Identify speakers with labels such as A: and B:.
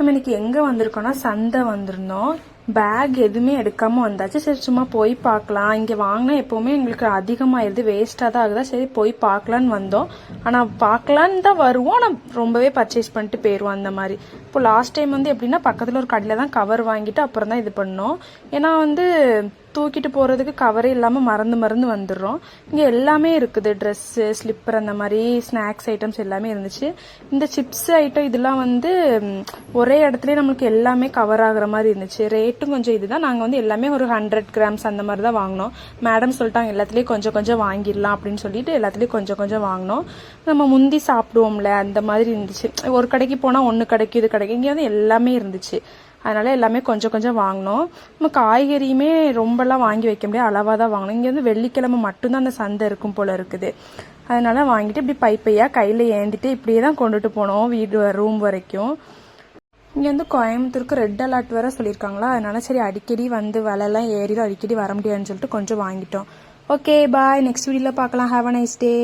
A: நம்ம இன்னைக்கு எங்க வந்திருக்கோம்னா சந்தை வந்திருந்தோம். பேக் எதுவுமே எடுக்காம வந்தாச்சு. சரி சும்மா போய் பார்க்கலாம். இங்க வாங்கினா எப்பவுமே எங்களுக்கு அதிகமாயிருது, வேஸ்டா தான் ஆகுதா. சரி போய் பார்க்கலான்னு வந்தோம். ஆனா பார்க்கலான்னு தான் வருவோம், ஆனா ரொம்பவே பர்ச்சேஸ் பண்ணிட்டு போயிருவோம் அந்த மாதிரி. இப்போ லாஸ்ட் டைம் எப்படின்னா பக்கத்துல ஒரு கடையில தான் கவர் வாங்கிட்டு அப்புறம் தான் இது பண்ணோம். ஏன்னா தூக்கிட்டு போறதுக்கு கவரே இல்லாம மறந்து வந்துடுறோம். இங்க எல்லாமே இருக்குது, ட்ரெஸ்ஸு, ஸ்லிப்பர், அந்த மாதிரி ஸ்நாக்ஸ் ஐட்டம்ஸ் எல்லாமே இருந்துச்சு. இந்த சிப்ஸ் ஐட்டம் இதெல்லாம் ஒரே இடத்துல நம்மளுக்கு எல்லாமே கவர் ஆகுற மாதிரி இருந்துச்சு. ரேட்டும் கொஞ்சம் இதுதான். நாங்க எல்லாமே ஒரு 100 கிராம்ஸ் அந்த மாதிரி தான் வாங்கினோம். மேடம் சொல்லிட்டாங்க எல்லாத்துலயும் கொஞ்சம் கொஞ்சம் வாங்கிடலாம் அப்படின்னு சொல்லிட்டு எல்லாத்துலயும் கொஞ்சம் கொஞ்சம் வாங்கினோம். நம்ம முந்தி சாப்பிடுவோம்ல அந்த மாதிரி இருந்துச்சு. ஒரு கடைக்கு போனா ஒன்னு கிடைக்கும், இது கிடைக்கும். இங்க எல்லாமே இருந்துச்சு. அதனால எல்லாமே கொஞ்சம் கொஞ்சம் வாங்கினோம். நம்ம காய்கறியுமே ரொம்பலாம் வாங்கி வைக்க முடியாது, அளவாக தான் வாங்கணும். இங்கே வெள்ளிக்கிழமை மட்டும்தான் அந்த சந்தை இருக்கும் போல இருக்குது. அதனால வாங்கிட்டு இப்படி பைப்பையா கையில் ஏந்திட்டு இப்படியே தான் கொண்டுட்டு போனோம் வீடு ரூம் வரைக்கும். இங்கே கோயம்புத்தூருக்கு ரெட் அலர்ட் வேற சொல்லியிருக்காங்களா, அதனால சரி அடிக்கடி விலைலாம் ஏறிடும், அடிக்கடி வர முடியாதுன்னு சொல்லிட்டு கொஞ்சம் வாங்கிட்டோம். ஓகே பாய், நெக்ஸ்ட் வீடியோவில் பார்க்கலாம். Have a nice day.